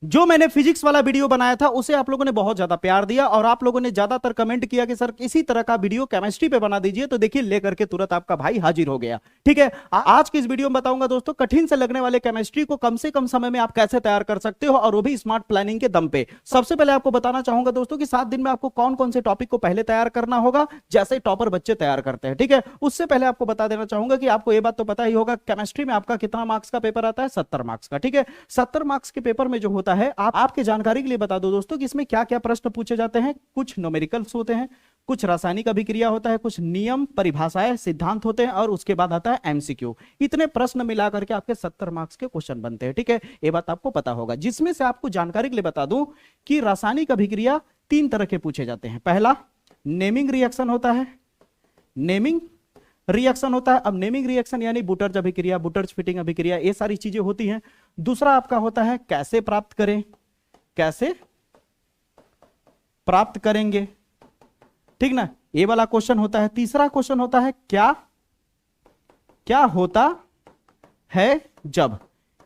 जो मैंने फिजिक्स वाला वीडियो बनाया था उसे आप लोगों ने बहुत ज्यादा प्यार दिया और आप लोगों ने ज्यादातर कमेंट किया कि सर इसी तरह का वीडियो केमिस्ट्री पे बना दीजिए, तो देखिए लेकर के तुरंत आपका भाई हाजिर हो गया। ठीक है, आज की इस वीडियो में बताऊंगा दोस्तों कठिन से लगने वाले केमिस्ट्री को कम से कम समय में आप कैसे तैयार कर सकते हो, और वो भी स्मार्ट प्लानिंग के दम पे। सबसे पहले आपको बताना चाहूंगा दोस्तों कि 7 दिन में आपको कौन कौन से टॉपिक को पहले तैयार करना होगा, जैसे टॉपर बच्चे तैयार करते हैं। ठीक है, उससे पहले आपको बता देना चाहूंगा कि आपको ये बात तो पता ही होगा केमिस्ट्री में आपका कितना मार्क्स का पेपर आता है, 70 मार्क्स का। ठीक है, 70 मार्क्स के पेपर में जो होता है, आपके जानकारी के लिए बता दो दोस्तों कि इसमें क्या क्या प्रश्न पूछे जाते हैं। कुछ न्यूमेरिकल्स होते हैं, कुछ रासायनिक अभिक्रिया होता है, कुछ नियम परिभाषाएं सिद्धांत होते हैं, और उसके बाद आता है एमसीक्यू। इतने प्रश्न मिला करके आपके 70 मार्क्स के क्वेश्चन बनते हैं। ठीक है, ये बात आपको पता होगा। जिसमें से आपको जानकारी के लिए बता दूं कि रासायनिक अभिक्रिया 3 तरह के पूछे जाते हैं। पहला नेमिंग रिएक्शन होता है, नेमिंग रिएक्शन होता है। अब नेमिंग रिएक्शन यानी बुटर्ज अभिक्रिया, बुटर्ज फिटिंग अभिक्रिया, ये सारी चीजें होती हैं। दूसरा आपका होता है कैसे प्राप्त करें, कैसे प्राप्त करेंगे, ठीक ना, ये वाला क्वेश्चन होता है। तीसरा क्वेश्चन होता है क्या क्या होता है जब।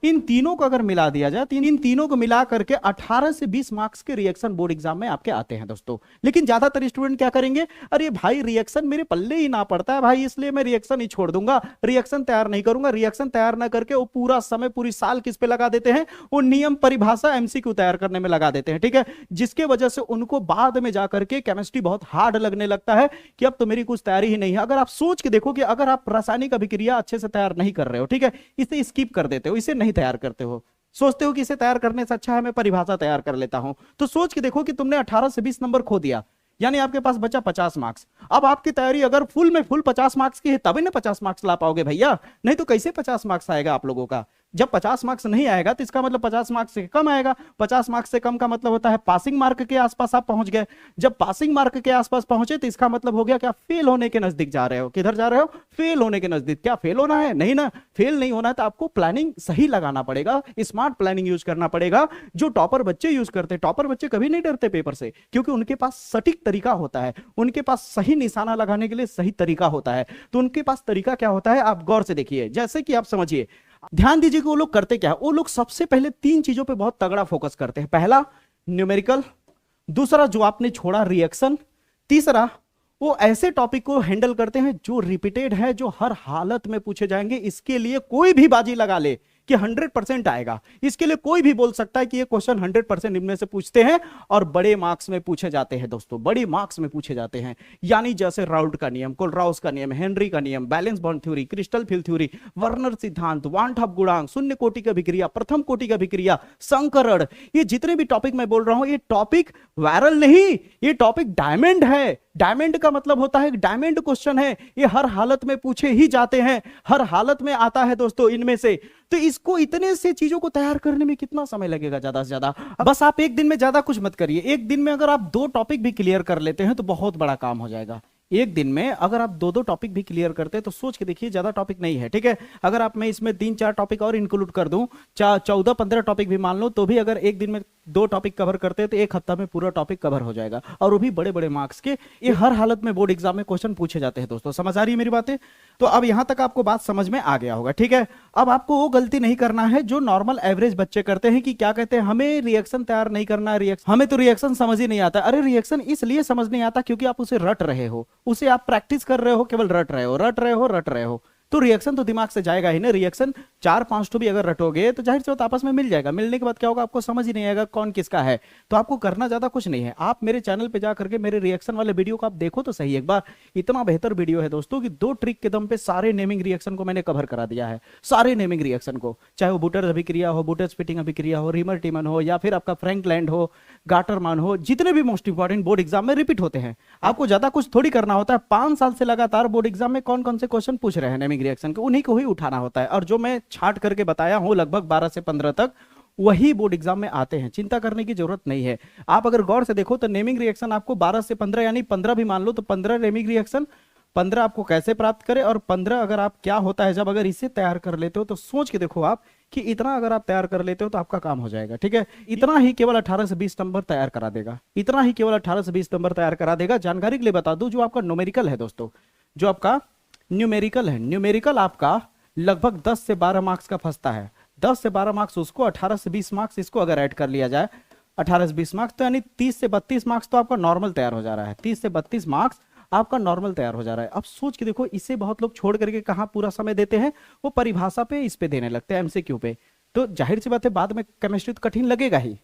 इन तीनों को अगर मिला दिया जाए, इन तीनों को मिला करके 18 से 20 मार्क्स के रिएक्शन बोर्ड एग्जाम में आपके आते हैं दोस्तों। लेकिन ज्यादातर स्टूडेंट क्या करेंगे, अरे भाई रिएक्शन मेरे पल्ले ही ना पड़ता है भाई, इसलिए मैं रिएक्शन ही छोड़ दूंगा, रिएक्शन तैयार नहीं करूंगा। रिएक्शन तैयार ना करके वो पूरा समय, पूरी साल किस पे लगा देते हैं, वो नियम परिभाषा एमसीक्यू तैयार करने में लगा देते हैं। ठीक है, जिसके वजह से उनको बाद में जाकर के केमिस्ट्री बहुत हार्ड लगने लगता है कि अब तो मेरी कुछ तैयारी ही नहीं है। अगर आप सोच के देखो कि अगर आप रासायनिक अभिक्रिया अच्छे से तैयार नहीं कर रहे हो, ठीक है, इसे स्किप कर देते हो, इसे नहीं तैयार करते हो, सोचते हो कि इसे तैयार करने से अच्छा है मैं परिभाषा तैयार कर लेता हूं, तो सोच के देखो कि तुमने 18 से 20 नंबर खो दिया, यानी आपके पास बचा 50 मार्क्स। अब आपकी तैयारी अगर फुल में फुल 50 मार्क्स की है तभी ना 50 मार्क्स ला पाओगे भैया, नहीं तो कैसे 50 मार्क्स आएगा आप लोगों का। जब 50 मार्क्स नहीं आएगा तो इसका मतलब 50 मार्क्स से कम आएगा। 50 मार्क्स से कम का मतलब होता है पासिंग मार्क के आसपास आप पहुंच गए। जब पासिंग मार्क के आसपास पहुंचे तो इसका मतलब हो गया क्या, फेल होने के नजदीक जा रहे हो। किधर जा रहे हो, फेल होने के नजदीक। क्या फेल होना है, नहीं ना, फेल नहीं होना है तो आपको प्लानिंग सही लगाना पड़ेगा, स्मार्ट प्लानिंग यूज करना पड़ेगा, जो टॉपर बच्चे यूज करते हैं। टॉपर बच्चे कभी नहीं डरते पेपर से, क्योंकि उनके पास सटीक तरीका होता है, उनके पास सही निशाना लगाने के लिए सही तरीका होता है। तो उनके पास तरीका क्या होता है, आप गौर से देखिए। जैसे कि आप समझिए, ध्यान दीजिए कि वो लोग करते क्या है। वो लोग सबसे पहले 3 चीजों पे बहुत तगड़ा फोकस करते हैं। पहला न्यूमेरिकल, दूसरा जो आपने छोड़ा रिएक्शन, तीसरा वो ऐसे टॉपिक को हैंडल करते हैं जो रिपीटेड है, जो हर हालत में पूछे जाएंगे। इसके लिए कोई भी बाजी लगा ले कि 100% आएगा, इसके लिए कोई भी बोल सकता है कि ये क्वेश्चन 100% इनमें से पूछते हैं और बड़े मार्क्स में पूछे जाते हैं दोस्तों, बड़ी मार्क्स में पूछे जाते हैं। यानी जैसे राउल्ट का नियम, कोलराउस का नियम, हेनरी का नियम, valence bond theory, crystal field theory, Werner सिद्धांत, वान हॉफ गुणांक, शून्य कोटि की अभिक्रिया, प्रथम कोटि की अभिक्रिया, संकरण, ये जितने भी टॉपिक मैं बोल रहा हूं, ये टॉपिक वायरल नहीं, ये टॉपिक डायमंड है। डायमंड का मतलब होता है डायमंड क्वेश्चन है, ये हर हालत में पूछे ही जाते हैं, हर हालत में आता है दोस्तों इनमें से। तो इसको इतने से चीजों को तैयार करने में कितना समय लगेगा, ज्यादा से ज्यादा। बस आप एक दिन में ज्यादा कुछ मत करिए, एक दिन में अगर आप 2 टॉपिक भी क्लियर कर लेते हैं तो बहुत बड़ा काम हो जाएगा। एक दिन में अगर आप 2-2 टॉपिक भी क्लियर करते हैं तो सोच के देखिए, ज्यादा टॉपिक नहीं है। ठीक है, अगर आप मैं इसमें 3-4 टॉपिक और इंक्लूड कर दूं, 14-15 टॉपिक भी मान लो, तो भी अगर एक दिन में 2 टॉपिक कवर करते हैं तो 1 हफ्ता में पूरा टॉपिक कवर हो जाएगा, और वो भी बड़े बड़े मार्क्स के। ये हर हालत में बोर्ड एग्जाम में क्वेश्चन पूछे जाते हैं दोस्तों। समझ आ रही है मेरी बातें? तो अब यहां तक आपको बात समझ में आ गया होगा। ठीक है, अब आपको वो गलती नहीं करना है जो नॉर्मल एवरेज बच्चे करते हैं कि क्या कहते हैं, हमें रिएक्शन तैयार नहीं करना है, हमें तो रिएक्शन समझ ही नहीं आता। अरे रिएक्शन इसलिए समझ नहीं आता क्योंकि आप उसे रट रहे हो, उसे आप प्रैक्टिस कर रहे हो, केवल रट रहे हो, रट रहे हो, रट रहे हो। तो रिएक्शन तो दिमाग से जाएगा ही ना। रिएक्शन 4-5 तो भी अगर रटोगे तो जाहिर सी बात आपस में मिल जाएगा। मिलने के बाद क्या होगा, आपको समझ ही नहीं आएगा कौन किसका है। तो आपको करना ज्यादा कुछ नहीं है, आप मेरे चैनल पे जा करके मेरे रिएक्शन वाले वीडियो को आप देखो तो सही एक बार। इतना बेहतर वीडियो है दोस्तों कि 2 ट्रिक के दम पे सारे नेमिंग रिएक्शन को मैंने कवर करा दिया है। सारे नेमिंग रिएक्शन को, चाहे वो बुटर्स अभिक्रिया हो, बुटर्स फिटिंग अभिक्रिया हो, रीमर टीमन हो, या फिर आपका फ्रैंकलैंड हो, गाटरमान हो, जितने भी मोस्ट इंपॉर्टेंट बोर्ड एग्जाम में रिपीट होते हैं। आपको ज्यादा कुछ थोड़ी करना होता है। 5 साल से लगातार बोर्ड एग्जाम में कौन कौन से क्वेश्चन पूछ रहे हैं नेमिंग रिएक्शन के, उन्हीं को ही उठाना होता है। और जो मैं छांट करके बताया हूं लगभग 12 से 15 तक, वही बोर्ड एग्जाम में आते हैं। चिंता करने की जरूरत नहीं है। आप अगर गौर से देखो तो नेमिंग रिएक्शन आपको 12 से 15, यानी 15 भी मान लो तो 15 नेमिंग रिएक्शन, 15 आपको कैसे प्राप्त करें, और 15 अगर आप क्या होता है जब, अगर इसे तैयार कर लेते हो तो सोच के देखो आप कि इतना अगर आप तैयार कर लेते हो तो आपका काम हो जाएगा। ठीक है, इतना ही केवल 18 से 20 नंबर तैयार करा देगा, इतना ही केवल 18 से 20 नंबर तैयार करा देगा। जानकारी के लिए बता दूं, जो आपका न्यूमेरिकल है दोस्तों, जो आपका न्यूमेरिकल है, न्यूमेरिकल आपका लगभग 10 से 12 मार्क्स का फंसता है। 10 से 12 मार्क्स उसको, 18 से 20 मार्क्स इसको अगर ऐड कर लिया जाए, 18 से 20 मार्क्स, तो यानी 30 से 32 मार्क्स तो आपका नॉर्मल तैयार हो जा रहा है। 30 से 32 मार्क्स आपका नॉर्मल तैयार हो जा रहा है। अब सोच के देखो, इसे बहुत लोग छोड़ करके कहाँ पूरा समय देते हैं, वो परिभाषा पे, इस पे देने लगते हैं, एमसीक्यू पे। तो जाहिर सी बात है बाद में केमिस्ट्री तो कठिन लगेगा ही।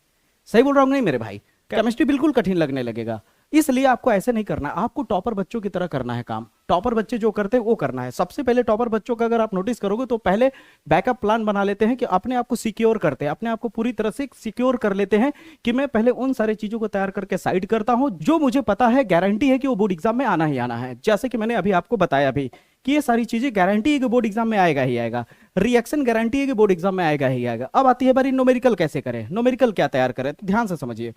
सही बोल रहा हूँ नहीं मेरे भाई? केमिस्ट्री बिल्कुल कठिन लगने लगेगा। इसलिए आपको ऐसे नहीं करना, आपको टॉपर बच्चों की तरह करना है काम। टॉपर बच्चे जो करते हैं वो करना है। सबसे पहले टॉपर बच्चों का अगर आप नोटिस करोगे तो पहले बैकअप प्लान बना लेते हैं कि अपने आप को सिक्योर करते हैं, अपने आप को पूरी तरह से सिक्योर कर लेते हैं कि मैं पहले उन सारी चीजों को तैयार करके साइड करता हूं जो मुझे पता है, गारंटी है कि वो बोर्ड एग्जाम में आना ही आना है। जैसे कि मैंने अभी आपको बताया भी कि ये सारी चीजें गारंटी है कि बोर्ड एग्जाम में आएगा ही आएगा, रिएक्शन गारंटी है कि बोर्ड एग्जाम में आएगा ही आएगा। अब आती है बारी न्यूमेरिकल कैसे करें, न्यूमेरिकल क्या तैयार करें, तो ध्यान से समझिए।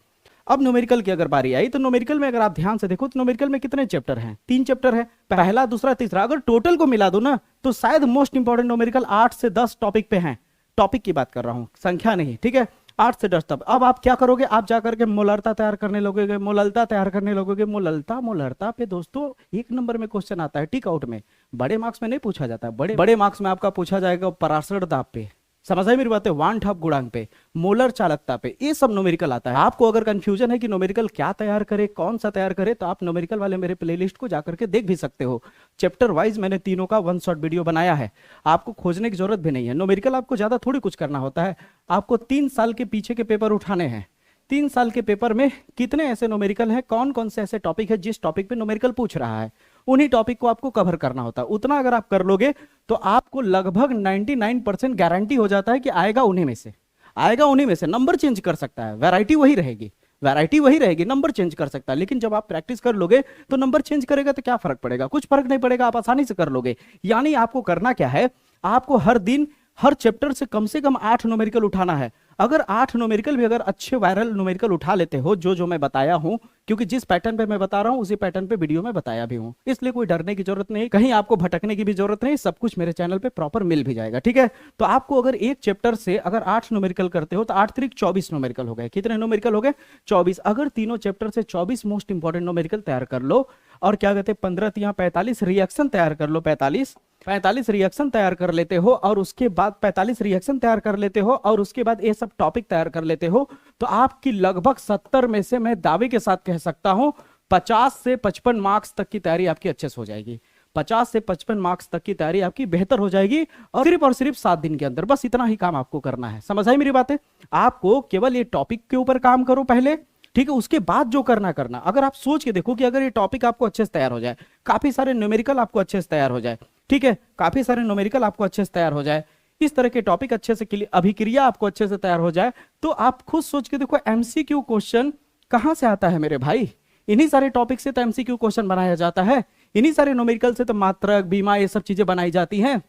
अब न्यूमेरिकल की अगर बारी आई तो न्यूमेरिकल में अगर आप ध्यान से देखो तो न्यूमेरिकल में कितने चैप्टर हैं? 3 चैप्टर है, पहला, दूसरा, तीसरा। अगर टोटल को मिला दो ना तो शायद मोस्ट इंपॉर्टेंट न्यूमेरिकल 8 से 10 टॉपिक पे हैं। टॉपिक की बात कर रहा हूं, संख्या नहीं, ठीक है? 8 से 10 तब। अब आप क्या करोगे, आप जाकर के मोलरता तैयार करने लगोगे, मोललता तैयार करने लगोगे। मोलरता पे दोस्तों 1 नंबर में क्वेश्चन आता है टिक आउट में, बड़े मार्क्स में नहीं पूछा जाता। बड़े मार्क्स में आपका पूछा जाएगा पराशर दाब पे, समझ आई मेरी बात है? वान ठप गुणांक पे, मोलर चालकता पे, ये सब न्यूमेरिकल आता है। आपको अगर कंफ्यूजन है कि न्यूमेरिकल क्या तैयार करे, कौन सा तैयार करे, तो आप न्यूमेरिकल वाले मेरे प्लेलिस्ट को जाकर के देख भी सकते हो। चैप्टर वाइज मैंने तीनों का 1 शॉट वीडियो बनाया है, आपको खोजने की जरूरत भी नहीं है। न्यूमेरिकल आपको ज्यादा थोड़ी कुछ करना होता है, आपको 3 साल के पीछे के पेपर उठाने हैं। 3 साल के पेपर में कितने ऐसे न्यूमेरिकल हैं, कौन कौन से ऐसे टॉपिक है जिस टॉपिक पे न्यूमेरिकल पूछ रहा है, उन्हीं टॉपिक को आपको कवर करना होता है। उतना अगर आप कर लोगे तो आपको लगभग 99% गारंटी हो जाता है कि आएगा उन्हीं में से, आएगा उन्हीं में से। नंबर चेंज कर सकता है, वैरायटी वही रहेगी, वैरायटी वही रहेगी, नंबर चेंज कर सकता है। लेकिन जब आप प्रैक्टिस कर लोगे तो नंबर चेंज करेगा तो क्या फर्क पड़ेगा? कुछ फर्क नहीं पड़ेगा, आप आसानी से कर लोगे। यानी आपको करना क्या है, आपको हर दिन हर चैप्टर से कम 8 न्यूमेरिकल उठाना है। अगर 8 न्यूमेरिकल भी अगर अच्छे वायरल न्यूमेरिकल उठा लेते हो, जो मैं बताया हूं, क्योंकि जिस पैटर्न पे मैं बता रहा हूं उसी पैटर्न पे वीडियो में बताया भी हूं, इसलिए कोई डरने की जरूरत नहीं, कहीं आपको भटकने की भी जरूरत नहीं, सब कुछ मेरे चैनल पे प्रॉपर मिल भी जाएगा, ठीक है? तो आपको अगर एक चैप्टर से अगर 8 न्यूमेरिकल करते हो तो 8 त्रिक 24 न्यूमेरिकल हो गए। कितने न्यूमेरिकल हो गए? 24। अगर तीनों चैप्टर से 24 मोस्ट इंपॉर्टेंट न्यूमेरिकल तैयार कर लो, और क्या कहते हैं 15 तिया 45 रिएक्शन तैयार कर लो, 45 रिएक्शन तैयार कर लेते हो, और उसके बाद 45 रिएक्शन तैयार कर लेते हो, और उसके बाद ये सब टॉपिक तैयार कर लेते हो, तो आपकी लगभग 70 में से मैं दावे के साथ कह सकता हूं 50 से 55 मार्क्स तक की तैयारी आपकी अच्छे से हो जाएगी। 50 से 55 मार्क्स तक की तैयारी आपकी बेहतर हो जाएगी, और सिर्फ 7 दिन के अंदर। बस इतना ही काम आपको करना है। समझ आई मेरी बातें? आपको केवल ये टॉपिक के ऊपर काम करो पहले, ठीक है? उसके बाद जो करना। अगर आप सोच के देखो कि अगर ये टॉपिक आपको अच्छे से तैयार हो जाए, काफी सारे न्यूमेरिकल आपको अच्छे से तैयार हो जाए, ठीक है, काफी सारे न्यूमेरिकल आपको अच्छे से तैयार हो जाए, इस तरह के टॉपिक अच्छे से, अभिक्रिया आपको अच्छे से तैयार हो जाए, तो आप खुद सोच के देखो एमसीक्यू क्वेश्चन कहां से आता है मेरे भाई? इन्हीं सारे टॉपिक से तो एमसीक्यू क्वेश्चन बनाया जाता है, इन्हीं सारे न्यूमेरिकल से तो मात्रक, बीमा, ये सब चीजें बनाई जाती हैं।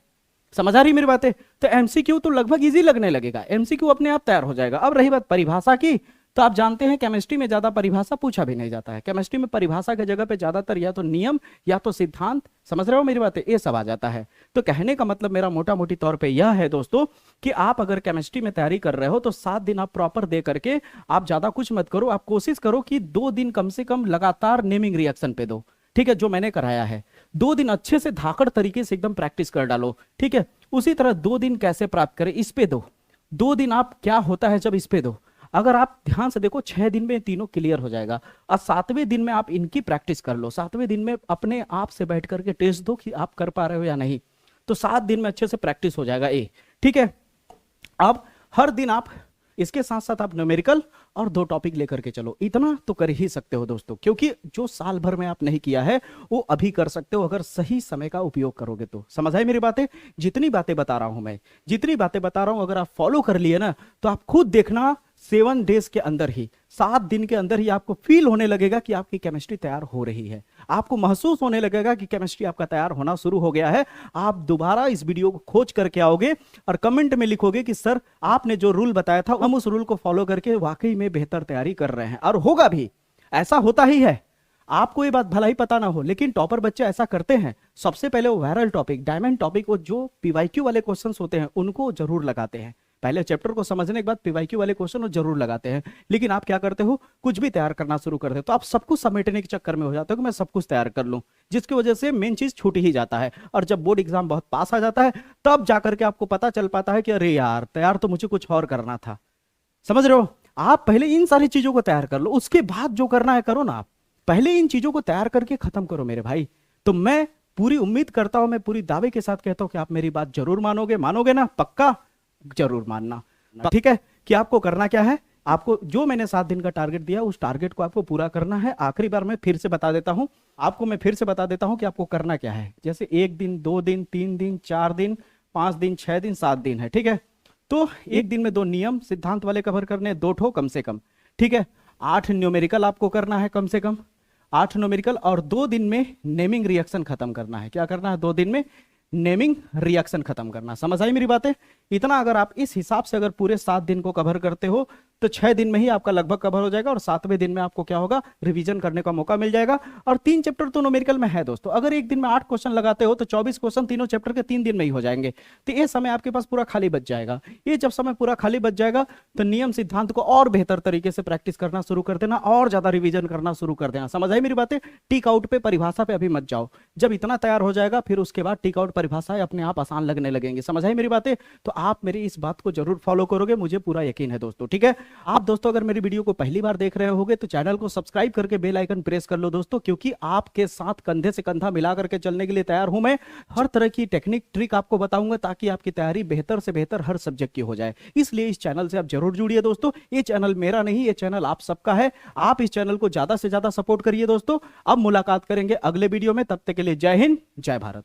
समझ आ रही मेरी बातें? तो एमसीक्यू तो लगभग इजी लगने लगेगा, एमसीक्यू अपने आप तैयार हो जाएगा। अब रही बात परिभाषा की, तो आप जानते हैं केमिस्ट्री में ज्यादा परिभाषा पूछा भी नहीं जाता है। केमिस्ट्री में परिभाषा की जगह पे ज्यादातर या तो नियम या तो सिद्धांत, समझ रहे हो मेरी बातें, ये सब आ जाता है। तो कहने का मतलब मेरा मोटा मोटी तौर पे यह है दोस्तों कि आप अगर केमिस्ट्री में तैयारी कर रहे हो तो 7 दिन आप प्रॉपर दे करके आप ज्यादा कुछ मत करो। आप कोशिश करो कि 2 दिन कम से कम लगातार नेमिंग रिएक्शन पे दो, ठीक है, जो मैंने कराया है। 2 दिन अच्छे से धाकड़ तरीके से एकदम प्रैक्टिस कर डालो, ठीक है। उसी तरह 2 दिन कैसे प्राप्त करें, इस पे दो। 2 दिन आप क्या होता है जब इस पे दो, अगर आप ध्यान से देखो 6 दिन में तीनों क्लियर हो जाएगा, और 7वें दिन में आप इनकी प्रैक्टिस कर लो। 7वें दिन में अपने आप से बैठ करके टेस्ट दो कि आप कर पा रहे हो या नहीं, तो 7 दिन में अच्छे से प्रैक्टिस हो जाएगा ये, ठीक है। अब हर दिन आप इसके साथ साथ आप न्यूमेरिकल और 2 टॉपिक लेकर के चलो, इतना तो कर ही सकते हो दोस्तों, क्योंकि जो साल भर में आप नहीं किया है वो अभी कर सकते हो अगर सही समय का उपयोग करोगे तो। समझ आई मेरी बातें? जितनी बातें बता रहा हूं मैं, जितनी बातें बता रहा हूं, अगर आप फॉलो कर लिए ना तो आप खुद देखना 7 डेज के अंदर ही, 7 दिन के अंदर ही आपको फील होने लगेगा कि आपकी केमिस्ट्री तैयार हो रही है। आपको महसूस होने लगेगा कि केमिस्ट्री आपका तैयार होना शुरू हो गया है। आप दोबारा इस वीडियो को खोज करके आओगे और कमेंट में लिखोगे कि सर आपने जो रूल बताया था हम उस रूल को फॉलो करके वाकई में बेहतर तैयारी कर रहे हैं, और होगा भी, ऐसा होता ही है। आपको ये बात भला ही पता ना हो, लेकिन टॉपर बच्चे ऐसा करते हैं। सबसे पहले वो वायरल टॉपिक, डायमंड टॉपिक, वो जो पीवाईक्यू वाले क्वेश्चंस होते हैं उनको जरूर लगाते हैं। पहले चैप्टर को समझने के बाद पीवाईक्यू वाले क्वेश्चन वो जरूर लगाते हैं, लेकिन आप क्या करते हो, कुछ भी तैयार करना शुरू करते हो तो आप सब कुछ समेटने के चक्कर में हो जाते हो कि मैं सब कुछ तैयार कर लूं, जिसकी वजह से मेन चीज छूट ही जाता है। और जब बोर्ड एग्जाम बहुत पास आ जाता है तब जाकर के आपको पता चल पाता है कि अरे यार तैयार तो मुझे कुछ और करना था। समझ रहे हो? आप पहले इन सारी चीजों को तैयार कर लो, उसके बाद जो करना है करो ना। आप पहले इन चीजों को तैयार करके खत्म करो मेरे भाई। तो मैं पूरी उम्मीद करता हूं, मैं पूरी दावे के साथ कहता हूं कि आप मेरी बात जरूर मानोगे। मानोगे ना? पक्का जरूर मानना, ठीक है? कि आपको करना क्या है, आपको जो मैंने 7 दिन का टारगेट दिया उस टारगेट को आपको पूरा करना है। आखिरी बार मैं फिर से बता देता हूं आपको, मैं फिर से बता देता हूं कि आपको करना क्या है। जैसे 1 दिन, 2 दिन, 3 दिन, 4 दिन, 5 दिन, 6 दिन, 7 दिन है, ठीक है? तो एक दिन में 2 नियम सिद्धांत वाले कवर करने, 2 ठो कम से कम, ठीक है? 8 न्यूमेरिकल आपको करना है कम से कम, 8 न्यूमेरिकल, और 2 दिन में नेमिंग रिएक्शन खत्म करना है। क्या करना है? 2 दिन में नेमिंग रिएक्शन खत्म करना। समझ आई मेरी बातें? इतना अगर आप इस हिसाब से अगर पूरे 7 दिन को कवर करते हो तो 6 दिन में ही आपका लगभग कवर हो जाएगा, और 7वें दिन में आपको क्या होगा, रिवीजन करने का मौका मिल जाएगा। और 3 चैप्टर तो न्यूमेरिकल में है दोस्तों। अगर एक दिन में 8 क्वेश्चन लगाते हो तो 24 क्वेश्चन तीनों चैप्टर के 3 दिन में ही हो जाएंगे। तो ये समय आपके पास पूरा खाली बच जाएगा। ये जब समय पूरा खाली बच जाएगा तो नियम सिद्धांत को और बेहतर तरीके से प्रैक्टिस करना शुरू कर देना, और ज्यादा रिवीजन करना शुरू कर देना। समझ आई मेरी बातें? टिक आउट पे, परिभाषा पे अभी मत जाओ। जब इतना तैयार हो जाएगा फिर उसके बाद टिक आउट परिभाषाएं अपने आप आसान लगने लगेंगे। समझ आई मेरी बातें? तो आप मेरी इस बात को जरूर फॉलो करोगे, मुझे पूरा यकीन है दोस्तों, ठीक है? आप दोस्तों अगर मेरी वीडियो को पहली बार देख रहे होगे तो चैनल को सब्सक्राइब करके बेल आइकन प्रेस कर लो दोस्तों, क्योंकि आपके साथ कंधे से कंधा मिला करके चलने के लिए तैयार हूं मैं। हर तरह की टेक्निक ट्रिक आपको बताऊंगा ताकि आपकी तैयारी बेहतर से बेहतर हर सब्जेक्ट की हो जाए। इसलिए इस चैनल से आप जरूर जुड़िए दोस्तों। ये चैनल मेरा नहीं, ये चैनल आप सबका है। आप इस चैनल को ज्यादा से ज्यादा सपोर्ट करिए दोस्तों। अब मुलाकात करेंगे अगले वीडियो में, तब तक के लिए जय हिंद, जय भारत।